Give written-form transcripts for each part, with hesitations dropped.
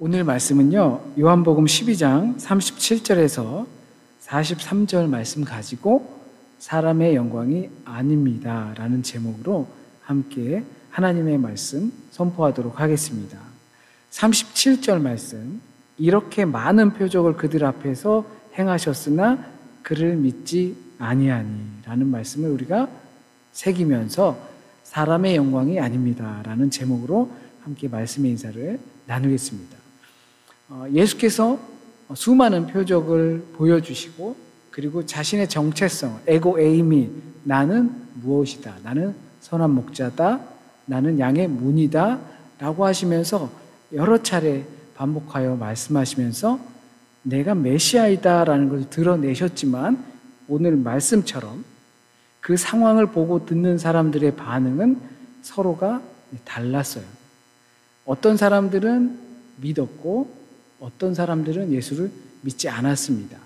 오늘 말씀은요, 요한복음 12장 37절에서 43절 말씀 가지고 사람의 영광이 아닙니다 라는 제목으로 함께 하나님의 말씀 선포하도록 하겠습니다. 37절 말씀, 이렇게 많은 표적을 그들 앞에서 행하셨으나 그를 믿지 아니하니 라는 말씀을 우리가 새기면서 사람의 영광이 아닙니다 라는 제목으로 함께 말씀의 인사를 나누겠습니다. 예수께서 수많은 표적을 보여주시고 그리고 자신의 정체성, 에고 에이미, 나는 무엇이다, 나는 선한 목자다, 나는 양의 문이다 라고 하시면서 여러 차례 반복하여 말씀하시면서 내가 메시아이다 라는 것을 드러내셨지만 오늘 말씀처럼 그 상황을 보고 듣는 사람들의 반응은 서로가 달랐어요. 어떤 사람들은 믿었고 어떤 사람들은 예수를 믿지 않았습니다.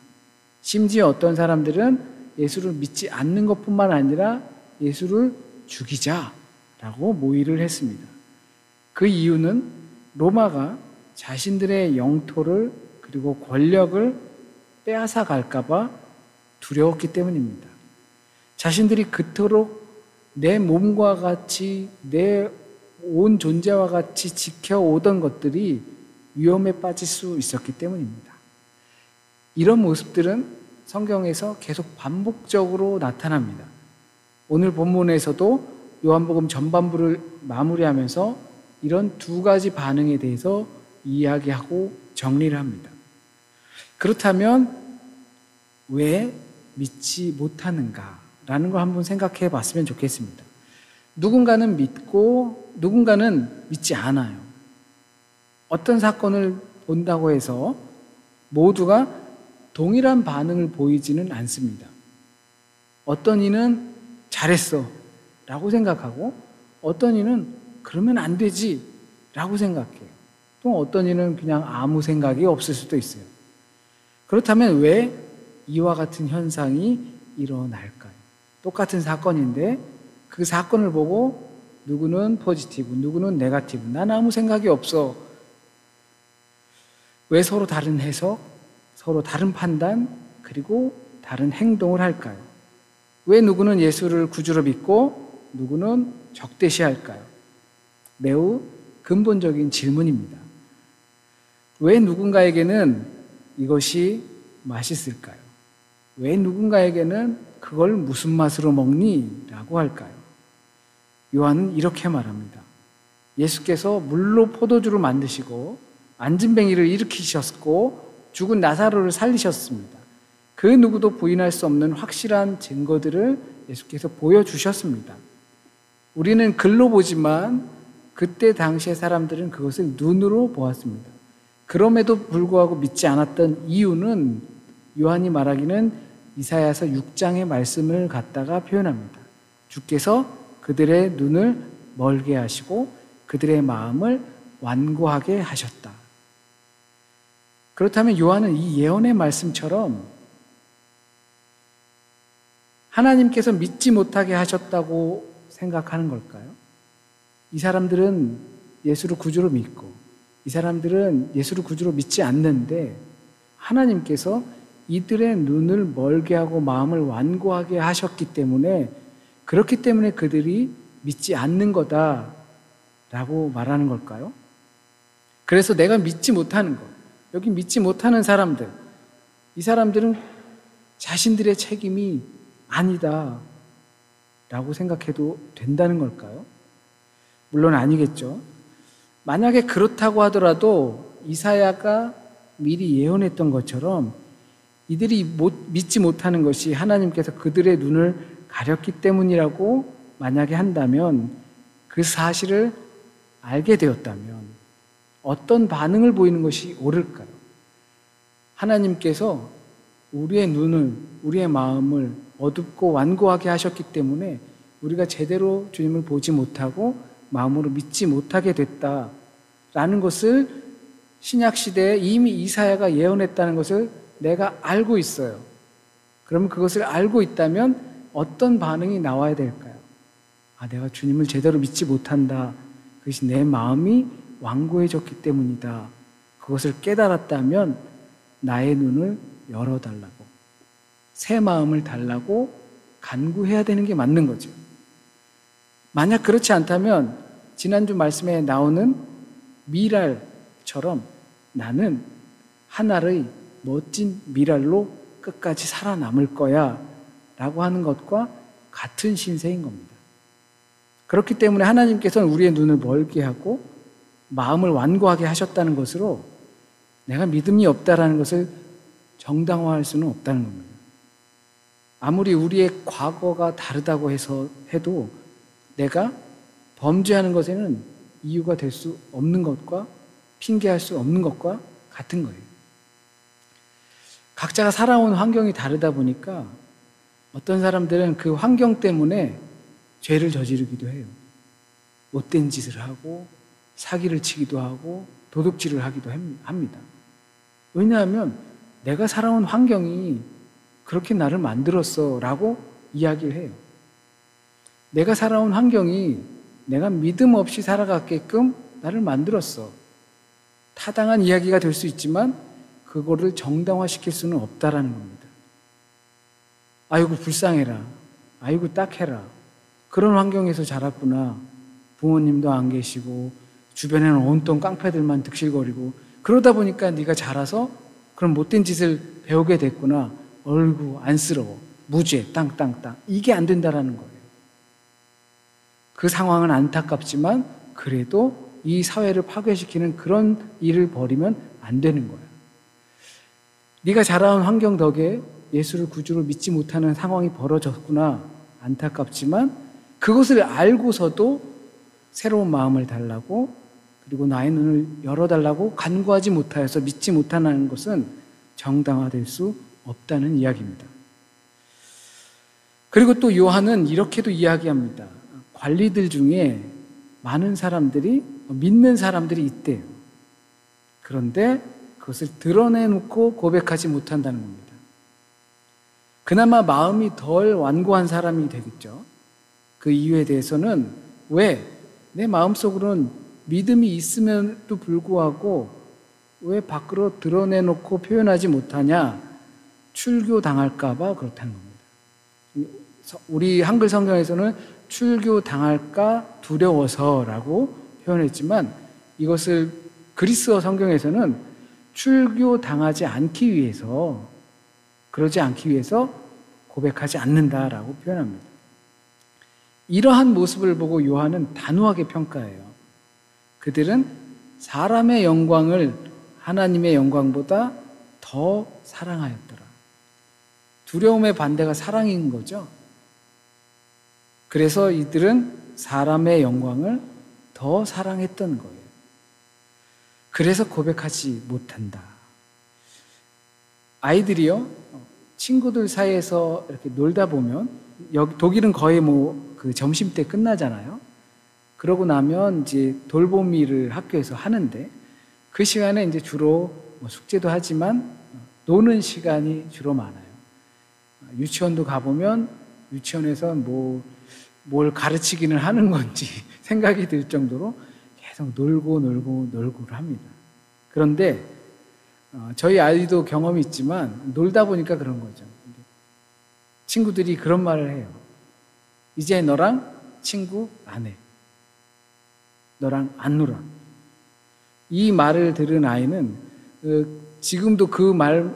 심지어 어떤 사람들은 예수를 믿지 않는 것뿐만 아니라 예수를 죽이자라고 모의를 했습니다. 그 이유는 로마가 자신들의 영토를 그리고 권력을 빼앗아 갈까 봐 두려웠기 때문입니다. 자신들이 그토록 내 몸과 같이 내 온 존재와 같이 지켜오던 것들이 위험에 빠질 수 있었기 때문입니다. 이런 모습들은 성경에서 계속 반복적으로 나타납니다. 오늘 본문에서도 요한복음 전반부를 마무리하면서 이런 두 가지 반응에 대해서 이야기하고 정리를 합니다. 그렇다면 왜 믿지 못하는가라는 걸 한번 생각해 봤으면 좋겠습니다. 누군가는 믿고 누군가는 믿지 않아요. 어떤 사건을 본다고 해서 모두가 동일한 반응을 보이지는 않습니다. 어떤 이는 잘했어 라고 생각하고 어떤 이는 그러면 안 되지 라고 생각해요. 또 어떤 이는 그냥 아무 생각이 없을 수도 있어요. 그렇다면 왜 이와 같은 현상이 일어날까요? 똑같은 사건인데 그 사건을 보고 누구는 포지티브, 누구는 네거티브, 난 아무 생각이 없어. 왜 서로 다른 해석, 서로 다른 판단, 그리고 다른 행동을 할까요? 왜 누구는 예수를 구주로 믿고 누구는 적대시할까요? 매우 근본적인 질문입니다. 왜 누군가에게는 이것이 맛있을까요? 왜 누군가에게는 그걸 무슨 맛으로 먹니? 라고 할까요? 요한은 이렇게 말합니다. 예수께서 물로 포도주를 만드시고 안진뱅이를 일으키셨고 죽은 나사로를 살리셨습니다. 그 누구도 부인할 수 없는 확실한 증거들을 예수께서 보여주셨습니다. 우리는 글로 보지만 그때 당시의 사람들은 그것을 눈으로 보았습니다. 그럼에도 불구하고 믿지 않았던 이유는 요한이 말하기는 이사야서 6장의 말씀을 갖다가 표현합니다. 주께서 그들의 눈을 멀게 하시고 그들의 마음을 완고하게 하셨다. 그렇다면 요한은 이 예언의 말씀처럼 하나님께서 믿지 못하게 하셨다고 생각하는 걸까요? 이 사람들은 예수를 구주로 믿고 이 사람들은 예수를 구주로 믿지 않는데 하나님께서 이들의 눈을 멀게 하고 마음을 완고하게 하셨기 때문에 그렇기 때문에 그들이 믿지 않는 거다라고 말하는 걸까요? 그래서 내가 믿지 못하는 것, 여기 믿지 못하는 사람들, 이 사람들은 자신들의 책임이 아니다 라고 생각해도 된다는 걸까요? 물론 아니겠죠. 만약에 그렇다고 하더라도 이사야가 미리 예언했던 것처럼 이들이 믿지 못하는 것이 하나님께서 그들의 눈을 가렸기 때문이라고 만약에 한다면 그 사실을 알게 되었다면 어떤 반응을 보이는 것이 옳을까요? 하나님께서 우리의 눈을, 우리의 마음을 어둡고 완고하게 하셨기 때문에 우리가 제대로 주님을 보지 못하고 마음으로 믿지 못하게 됐다라는 것을 신약시대에 이미 이사야가 예언했다는 것을 내가 알고 있어요. 그러면 그것을 알고 있다면 어떤 반응이 나와야 될까요? 내가 주님을 제대로 믿지 못한다. 그것이 내 마음이 완고해졌기 때문이다. 그것을 깨달았다면 나의 눈을 열어달라고, 새 마음을 달라고 간구해야 되는 게 맞는 거죠. 만약 그렇지 않다면 지난주 말씀에 나오는 미랄처럼 나는 하나의 멋진 미랄로 끝까지 살아남을 거야 라고 하는 것과 같은 신세인 겁니다. 그렇기 때문에 하나님께서는 우리의 눈을 멀게 하고 마음을 완고하게 하셨다는 것으로 내가 믿음이 없다라는 것을 정당화할 수는 없다는 겁니다. 아무리 우리의 과거가 다르다고 해도 내가 범죄하는 것에는 이유가 될 수 없는 것과 핑계할 수 없는 것과 같은 거예요. 각자가 살아온 환경이 다르다 보니까 어떤 사람들은 그 환경 때문에 죄를 저지르기도 해요. 못된 짓을 하고 사기를 치기도 하고 도둑질을 하기도 합니다. 왜냐하면 내가 살아온 환경이 그렇게 나를 만들었어 라고 이야기를 해요. 내가 살아온 환경이 내가 믿음 없이 살아갔게끔 나를 만들었어. 타당한 이야기가 될 수 있지만 그거를 정당화시킬 수는 없다라는 겁니다. 아이고 불쌍해라. 아이고 딱해라. 그런 환경에서 자랐구나. 부모님도 안 계시고 주변에는 온통 깡패들만 득실거리고 그러다 보니까 네가 자라서 그런 못된 짓을 배우게 됐구나. 어이구 안쓰러워. 무죄 땅땅땅. 이게 안 된다라는 거예요. 그 상황은 안타깝지만 그래도 이 사회를 파괴시키는 그런 일을 벌이면 안 되는 거야. 네가 자라온 환경 덕에 예수를 구주로 믿지 못하는 상황이 벌어졌구나. 안타깝지만 그것을 알고서도 새로운 마음을 달라고 그리고 나의 눈을 열어달라고 간구하지 못하여서 믿지 못하는 것은 정당화될 수 없다는 이야기입니다. 그리고 또 요한은 이렇게도 이야기합니다. 관리들 중에 많은 사람들이 믿는 사람들이 있대요. 그런데 그것을 드러내놓고 고백하지 못한다는 겁니다. 그나마 마음이 덜 완고한 사람이 되겠죠. 그 이유에 대해서는 왜 내 마음속으로는 믿음이 있음에도 불구하고 왜 밖으로 드러내놓고 표현하지 못하냐? 출교당할까 봐 그렇다는 겁니다. 우리 한글 성경에서는 출교당할까 두려워서라고 표현했지만 이것을 그리스어 성경에서는 출교당하지 않기 위해서 그러지 않기 위해서 고백하지 않는다라고 표현합니다. 이러한 모습을 보고 요한은 단호하게 평가해요. 그들은 사람의 영광을 하나님의 영광보다 더 사랑하였더라. 두려움의 반대가 사랑인 거죠. 그래서 이들은 사람의 영광을 더 사랑했던 거예요. 그래서 고백하지 못한다. 아이들이요, 친구들 사이에서 이렇게 놀다 보면, 여기 독일은 거의 그 점심 때 끝나잖아요. 그러고 나면 이제 돌보미를 학교에서 하는데, 그 시간에 이제 주로 숙제도 하지만 노는 시간이 주로 많아요. 유치원도 가보면 유치원에서 뭘 가르치기는 하는 건지 생각이 들 정도로 계속 놀고를 합니다. 그런데 저희 아이도 경험이 있지만 놀다 보니까 그런 거죠. 친구들이 그런 말을 해요. 이제 너랑 친구 안 해. 너랑 안 놀아. 이 말을 들은 아이는 지금도 그 말,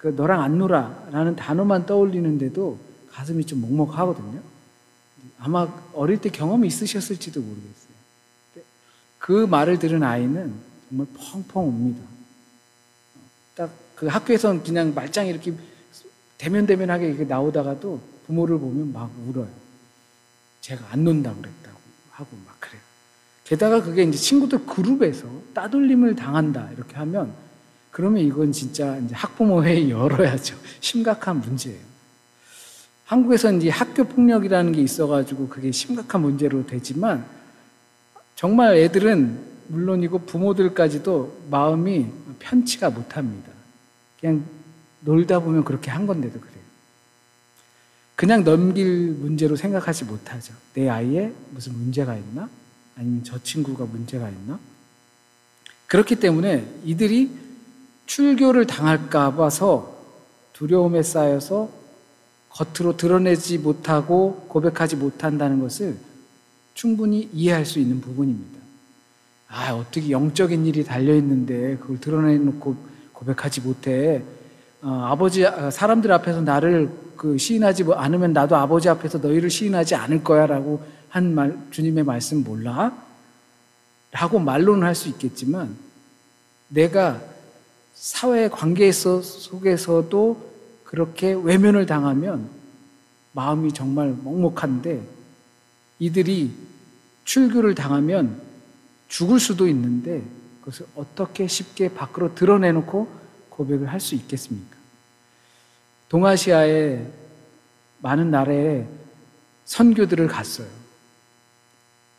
너랑 안 놀아 라는 단어만 떠올리는데도 가슴이 좀 먹먹하거든요. 아마 어릴 때 경험이 있으셨을지도 모르겠어요. 그 말을 들은 아이는 정말 펑펑 웁니다. 딱 그 학교에서는 그냥 말짱 이렇게 대면대면하게 이렇게 나오다가도 부모를 보면 막 울어요. 제가 안 논다고 그랬다고 하고 막 그래요. 게다가 그게 이제 친구들 그룹에서 따돌림을 당한다 이렇게 하면 그러면 이건 진짜 이제 학부모 회의 열어야죠. 심각한 문제예요. 한국에서는 이제 학교 폭력이라는 게 있어가지고 그게 심각한 문제로 되지만 정말 애들은 물론이고 부모들까지도 마음이 편치가 못합니다. 그냥 놀다 보면 그렇게 한 건데도 그래요. 그냥 넘길 문제로 생각하지 못하죠. 내 아이에 무슨 문제가 있나? 아니면 저 친구가 문제가 있나? 그렇기 때문에 이들이 출교를 당할까 봐서 두려움에 쌓여서 겉으로 드러내지 못하고 고백하지 못한다는 것을 충분히 이해할 수 있는 부분입니다. 어떻게 영적인 일이 달려있는데 그걸 드러내놓고 고백하지 못해. 사람들 앞에서 나를 시인하지 않으면 나도 아버지 앞에서 너희를 시인하지 않을 거야 라고 한 주님의 말씀 몰라? 라고 말로는 할 수 있겠지만, 내가 사회 관계 속에서도 그렇게 외면을 당하면 마음이 정말 먹먹한데, 이들이 출교를 당하면 죽을 수도 있는데 그것을 어떻게 쉽게 밖으로 드러내놓고 고백을 할 수 있겠습니까? 동아시아의 많은 나라에 선교들을 갔어요.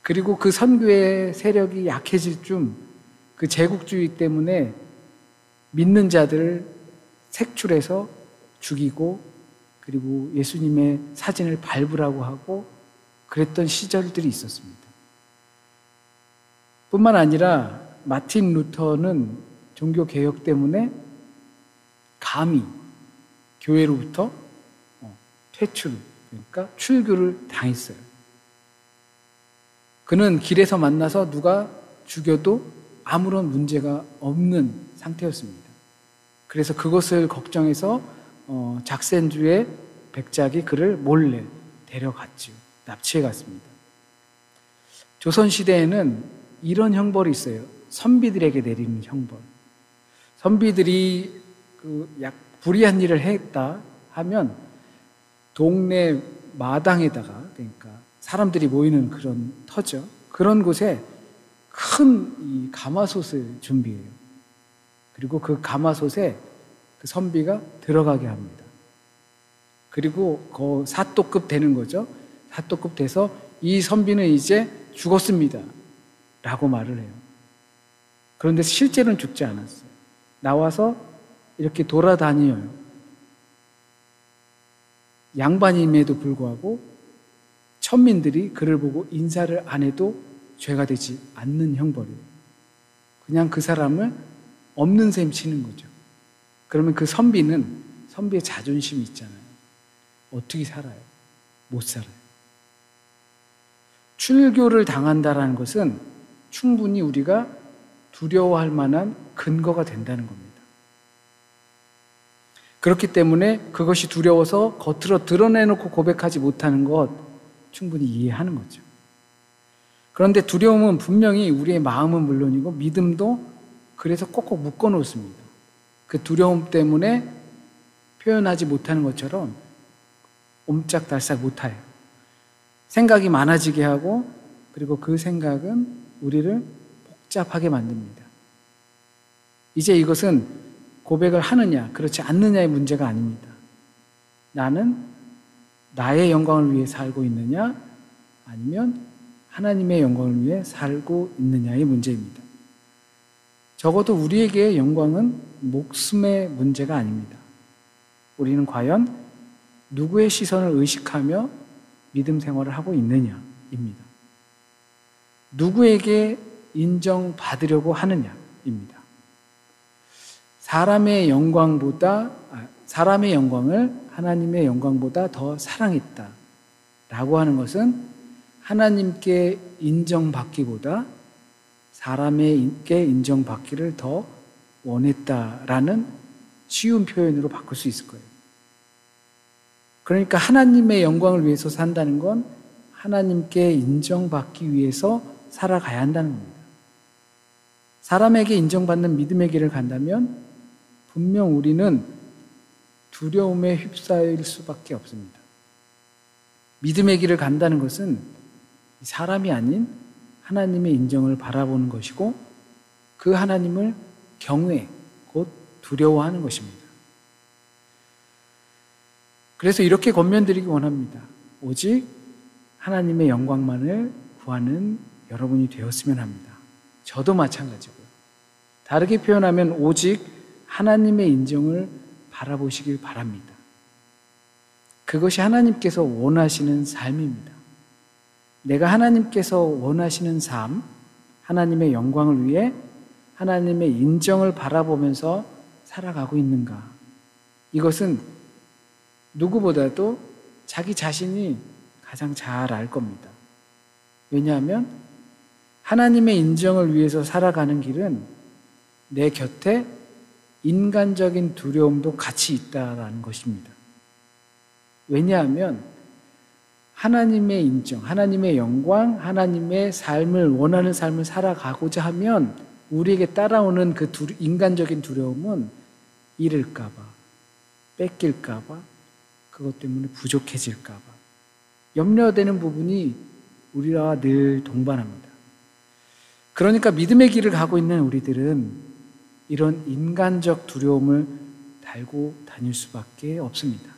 그리고 그 선교의 세력이 약해질 쯤 그 제국주의 때문에 믿는 자들을 색출해서 죽이고, 그리고 예수님의 사진을 밟으라고 하고 그랬던 시절들이 있었습니다. 뿐만 아니라 마틴 루터는 종교개혁 때문에 감히 교회로부터 퇴출, 그러니까 출교를 당했어요. 그는 길에서 만나서 누가 죽여도 아무런 문제가 없는 상태였습니다. 그래서 그것을 걱정해서 작센주의 백작이 그를 몰래 데려갔지요. 납치해 갔습니다. 조선시대에는 이런 형벌이 있어요. 선비들에게 내리는 형벌. 선비들이 불의한 일을 했다 하면 동네 마당에다가, 그러니까 사람들이 모이는 그런 터죠. 그런 곳에 큰 이 가마솥을 준비해요. 그리고 그 가마솥에 그 선비가 들어가게 합니다. 그리고 그 사또급 되는 거죠. 사또급 돼서 이 선비는 이제 죽었습니다 라고 말을 해요. 그런데 실제로는 죽지 않았어요. 나와서 이렇게 돌아다녀요. 양반임에도 불구하고 천민들이 그를 보고 인사를 안 해도 죄가 되지 않는 형벌이에요. 그냥 그 사람을 없는 셈 치는 거죠. 그러면 그 선비의 자존심이 있잖아요. 어떻게 살아요? 못 살아요. 출교를 당한다라는 것은 충분히 우리가 두려워할 만한 근거가 된다는 겁니다. 그렇기 때문에 그것이 두려워서 겉으로 드러내놓고 고백하지 못하는 것 충분히 이해하는 거죠. 그런데 두려움은 분명히 우리의 마음은 물론이고 믿음도 그래서 꼭꼭 묶어 놓습니다. 그 두려움 때문에 표현하지 못하는 것처럼 옴짝달싹 못해요. 생각이 많아지게 하고, 그리고 그 생각은 우리를 복잡하게 만듭니다. 이제 이것은 고백을 하느냐 그렇지 않느냐의 문제가 아닙니다. 나는 나의 영광을 위해 살고 있느냐 아니면 하나님의 영광을 위해 살고 있느냐의 문제입니다. 적어도 우리에게 영광은 목숨의 문제가 아닙니다. 우리는 과연 누구의 시선을 의식하며 믿음 생활을 하고 있느냐입니다. 누구에게 인정받으려고 하느냐입니다. 사람의 영광을 하나님의 영광보다 더 사랑했다라고 하는 것은 하나님께 인정받기보다 사람에게 인정받기를 더 원했다라는 쉬운 표현으로 바꿀 수 있을 거예요. 그러니까 하나님의 영광을 위해서 산다는 건 하나님께 인정받기 위해서 살아가야 한다는 겁니다. 사람에게 인정받는 믿음의 길을 간다면 분명 우리는 두려움에 휩싸일 수밖에 없습니다. 믿음의 길을 간다는 것은 사람이 아닌 하나님의 인정을 바라보는 것이고, 그 하나님을 경외, 곧 두려워하는 것입니다. 그래서 이렇게 권면드리기 원합니다. 오직 하나님의 영광만을 구하는 여러분이 되었으면 합니다. 저도 마찬가지고요. 다르게 표현하면 오직 하나님의 인정을 바라보시길 바랍니다. 그것이 하나님께서 원하시는 삶입니다. 내가 하나님께서 원하시는 삶, 하나님의 영광을 위해 하나님의 인정을 바라보면서 살아가고 있는가? 이것은 누구보다도 자기 자신이 가장 잘 알 겁니다. 왜냐하면 하나님의 인정을 위해서 살아가는 길은 내 곁에 인간적인 두려움도 같이 있다라는 것입니다. 왜냐하면 하나님의 인정, 하나님의 영광, 하나님의 삶을 원하는 삶을 살아가고자 하면 우리에게 따라오는 그 인간적인 두려움은 잃을까 봐, 뺏길까 봐, 그것 때문에 부족해질까 봐 염려되는 부분이 우리와 늘 동반합니다. 그러니까 믿음의 길을 가고 있는 우리들은 이런 인간적 두려움을 달고 다닐 수밖에 없습니다.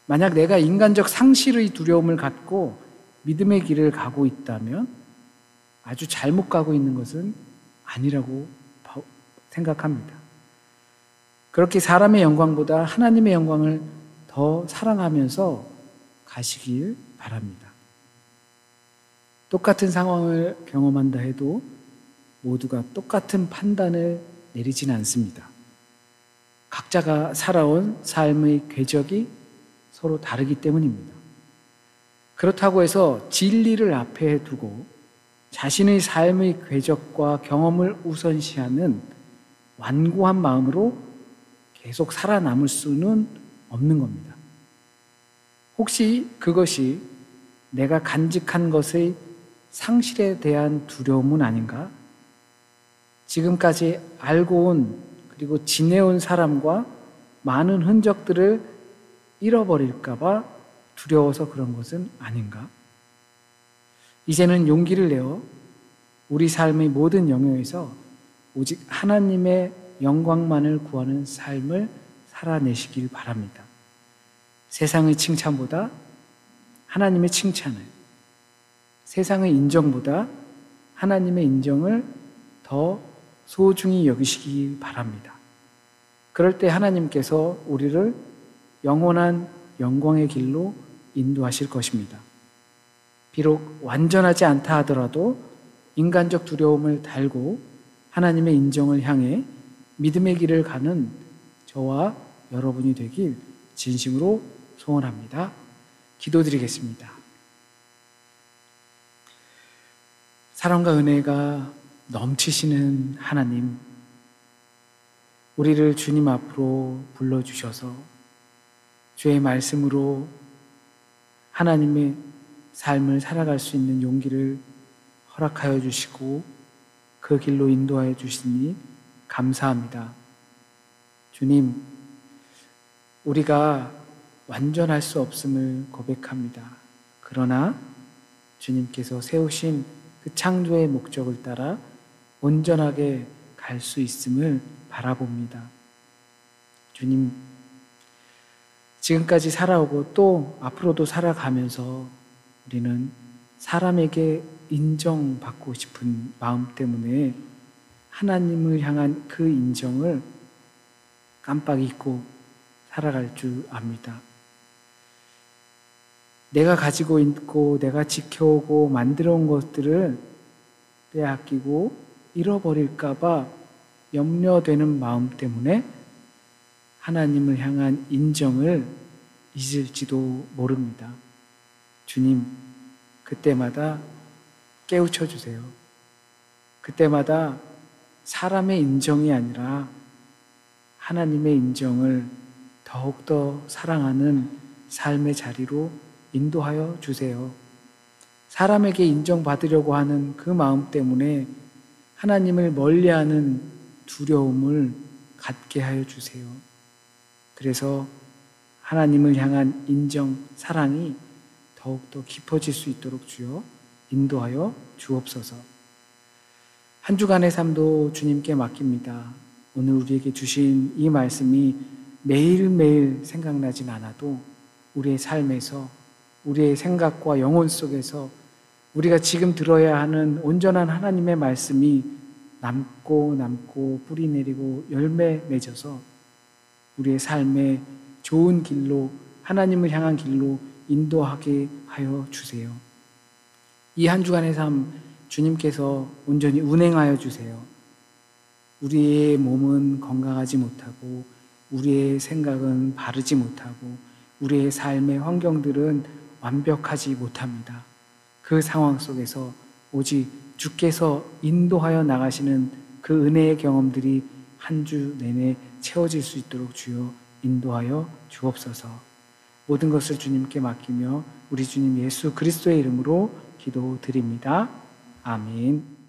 만약 내가 인간적 상실의 두려움을 갖고 믿음의 길을 가고 있다면 아주 잘못 가고 있는 것은 아니라고 생각합니다. 그렇게 사람의 영광보다 하나님의 영광을 더 사랑하면서 가시길 바랍니다. 똑같은 상황을 경험한다 해도 모두가 똑같은 판단을 내리지는 않습니다. 각자가 살아온 삶의 궤적이 서로 다르기 때문입니다. 그렇다고 해서 진리를 앞에 두고 자신의 삶의 궤적과 경험을 우선시하는 완고한 마음으로 계속 살아남을 수는 없는 겁니다. 혹시 그것이 내가 간직한 것의 상실에 대한 두려움은 아닌가? 지금까지 알고 온 그리고 지내온 사람과 많은 흔적들을 잃어버릴까봐 두려워서 그런 것은 아닌가? 이제는 용기를 내어 우리 삶의 모든 영역에서 오직 하나님의 영광만을 구하는 삶을 살아내시길 바랍니다. 세상의 칭찬보다 하나님의 칭찬을, 세상의 인정보다 하나님의 인정을 더 소중히 여기시기 바랍니다. 그럴 때 하나님께서 우리를 영원한 영광의 길로 인도하실 것입니다. 비록 완전하지 않다 하더라도 인간적 두려움을 달고 하나님의 인정을 향해 믿음의 길을 가는 저와 여러분이 되길 진심으로 소원합니다. 기도드리겠습니다. 사랑과 은혜가 넘치시는 하나님, 우리를 주님 앞으로 불러주셔서 주의 말씀으로 하나님의 삶을 살아갈 수 있는 용기를 허락하여 주시고 그 길로 인도하여 주시니 감사합니다. 주님, 우리가 완전할 수 없음을 고백합니다. 그러나 주님께서 세우신 그 창조의 목적을 따라 온전하게 갈 수 있음을 바라봅니다. 주님, 지금까지 살아오고 또 앞으로도 살아가면서 우리는 사람에게 인정받고 싶은 마음 때문에 하나님을 향한 그 인정을 깜빡 잊고 살아갈 줄 압니다. 내가 가지고 있고 내가 지켜오고 만들어온 것들을 빼앗기고 잃어버릴까 봐 염려되는 마음 때문에 하나님을 향한 인정을 잊을지도 모릅니다. 주님, 그때마다 깨우쳐 주세요. 그때마다 사람의 인정이 아니라 하나님의 인정을 더욱더 사랑하는 삶의 자리로 인도하여 주세요. 사람에게 인정받으려고 하는 그 마음 때문에 하나님을 멀리하는 두려움을 갖게 하여 주세요. 그래서 하나님을 향한 인정, 사랑이 더욱더 깊어질 수 있도록 주여 인도하여 주옵소서. 한 주간의 삶도 주님께 맡깁니다. 오늘 우리에게 주신 이 말씀이 매일매일 생각나진 않아도 우리의 삶에서, 우리의 생각과 영혼 속에서 우리가 지금 들어야 하는 온전한 하나님의 말씀이 남고 뿌리 내리고 열매 맺어서 우리의 삶의 좋은 길로, 하나님을 향한 길로 인도하게 하여 주세요. 이 한 주간의 삶 주님께서 온전히 운행하여 주세요. 우리의 몸은 건강하지 못하고 우리의 생각은 바르지 못하고 우리의 삶의 환경들은 완벽하지 못합니다. 그 상황 속에서 오직 주께서 인도하여 나가시는 그 은혜의 경험들이 한 주 내내 채워질 수 있도록 주여 인도하여 주옵소서. 모든 것을 주님께 맡기며 우리 주님 예수 그리스도의 이름으로 기도드립니다. 아멘.